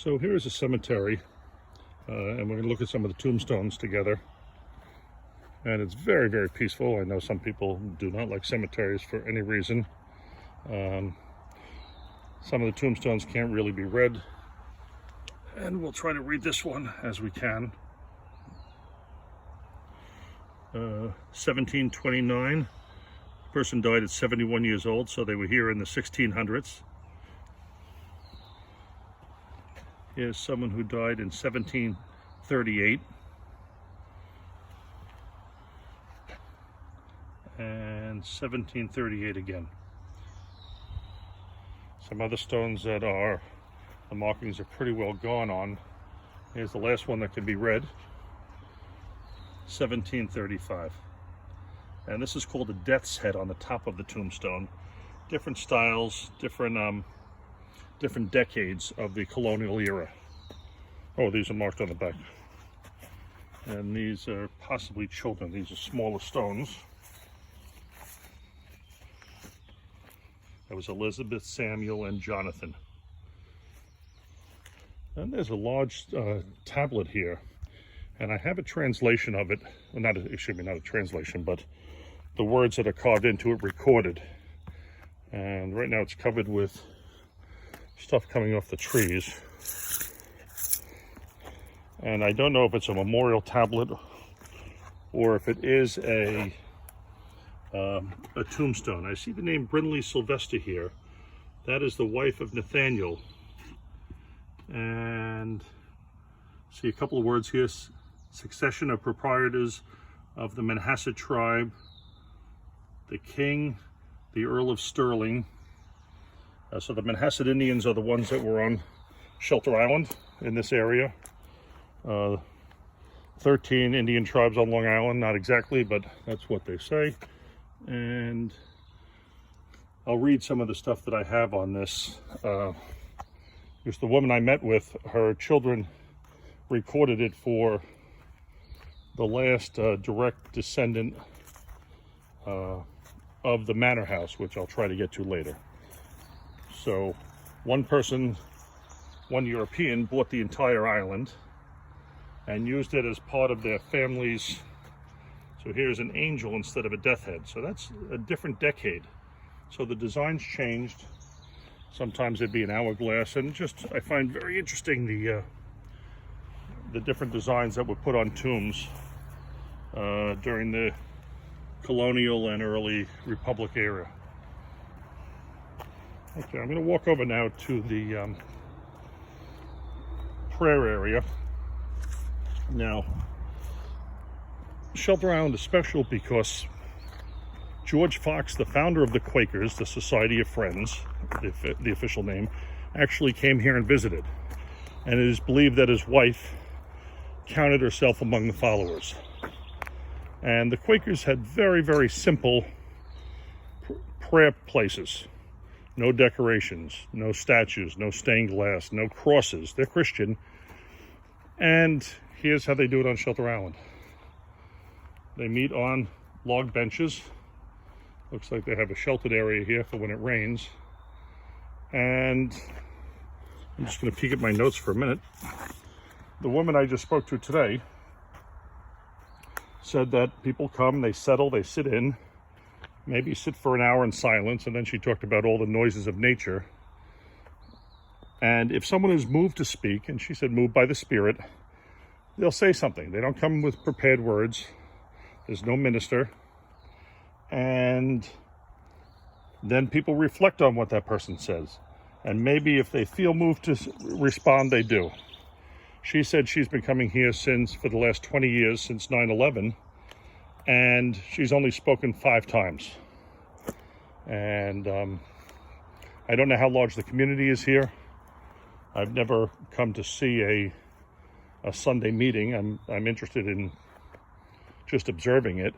So here is a cemetery, and we're going to look at some of the tombstones together. And it's very, very peaceful. I know some people do not like cemeteries for any reason. Some of the tombstones can't really be read, and we'll try to read this one as we can. 1729. The person died at 71 years old, so they were here in the 1600s. Here's someone who died in 1738. And 1738 again. Some other stones that the markings are pretty well gone on. Here's the last one that can be read. 1735. And this is called a death's head on the top of the tombstone. Different styles, different decades of the colonial era. Oh, these are marked on the back. And these are possibly children. These are smaller stones. That was Elizabeth, Samuel, and Jonathan. And there's a large tablet here. And I have a translation of it. Well, not a translation, but the words that are carved into it recorded. And right now it's covered with stuff coming off the trees. And I don't know if it's a memorial tablet or if it is a tombstone. I see the name Brinley Sylvester here. That is the wife of Nathaniel. And see a couple of words here. Succession of proprietors of the Manhasset tribe, the king, the Earl of Stirling. So the Manhasset Indians are the ones that were on Shelter Island in this area. 13 Indian tribes on Long Island, not exactly, but that's what they say. And I'll read some of the stuff that I have on this. There's the woman I met with, her children recorded it for the last direct descendant of the manor house, which I'll try to get to later. So one person, one European, bought the entire island and used it as part of their family's. So here's an angel instead of a death head. So that's a different decade. So the designs changed. Sometimes it'd be an hourglass, and just I find very interesting the different designs that were put on tombs during the colonial and early Republic era. Okay, I'm going to walk over now to the prayer area. Now, Shelter Island is special because George Fox, the founder of the Quakers, the Society of Friends, the official name, actually came here and visited. And it is believed that his wife counted herself among the followers. And the Quakers had very, very simple prayer places. No decorations, no statues, no stained glass, no crosses. They're Christian. And here's how they do it on Shelter Island. They meet on log benches. Looks like they have a sheltered area here for when it rains. And I'm just going to peek at my notes for a minute. The woman I just spoke to today said that people come, they settle, they sit in, maybe sit for an hour in silence, and then she talked about all the noises of nature. And if someone is moved to speak, and she said moved by the Spirit, they'll say something. They don't come with prepared words. There's no minister. And then people reflect on what that person says. And maybe if they feel moved to respond, they do. She said she's been coming here for the last 20 years, since 9/11, and she's only spoken 5 times. And I don't know how large the community is here. I've never come to see a Sunday meeting. I'm interested in just observing it.